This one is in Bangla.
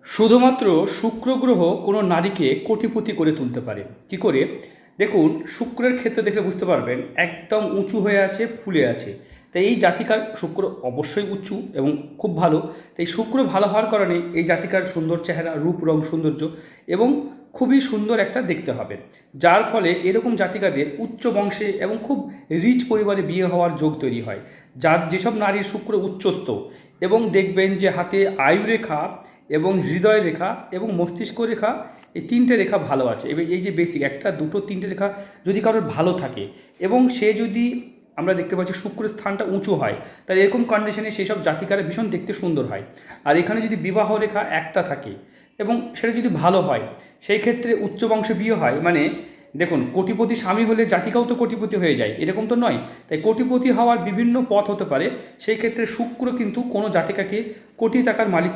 শুধুমাত্র শুক্র গ্রহ কোনো নারীকে কোটিপতি করে তুলতে পারে। কি করে? দেখুন, শুক্রের ক্ষেত্রে দেখলে বুঝতে পারবেন একদম উঁচু হয়ে আছে, ফুলে আছে। তাই এই জাতিকার শুক্র অবশ্যই উঁচু এবং খুব ভালো। তাই শুক্র ভালো হওয়ার কারণে এই জাতিকার সুন্দর চেহারা, রূপ, রং, সৌন্দর্য এবং খুবই সুন্দর একটা দেখতে হবে। যার ফলে এরকম জাতিকাদের উচ্চ বংশে এবং খুব রিচ পরিবারে বিয়ে হওয়ার যোগ তৈরি হয়। যার যেসব নারীর শুক্র উচ্চস্থ এবং দেখবেন যে হাতে আয়ুরেখা এবং হৃদয় রেখা এবং মস্তিষ্ক রেখা, এই তিনটে রেখা ভালো আছে। এবার এই যে বেসিক একটা, দুটো, তিনটে রেখা যদি কারোর ভালো থাকে এবং সে যদি, আমরা দেখতে পাচ্ছি শুক্রের স্থানটা উঁচু হয়, তাহলে এরকম কন্ডিশনে সেই সব জাতিকারা ভীষণ দেখতে সুন্দর হয়। আর এখানে যদি বিবাহ রেখা একটা থাকে এবং সেটা যদি ভালো হয়, সেই ক্ষেত্রে উচ্চ বংশে বিয়ে হয়, মানে দেখুন, কোটিপতি স্বামী হলে জাতিকাও তো কোটিপতি হয়ে যায়, এরকম তো নয়। তাই কোটিপতি হওয়ার বিভিন্ন পথ হতে পারে। সেই ক্ষেত্রে শুক্র কিন্তু কোনো জাতিকাকে কোটি টাকার মালিক করে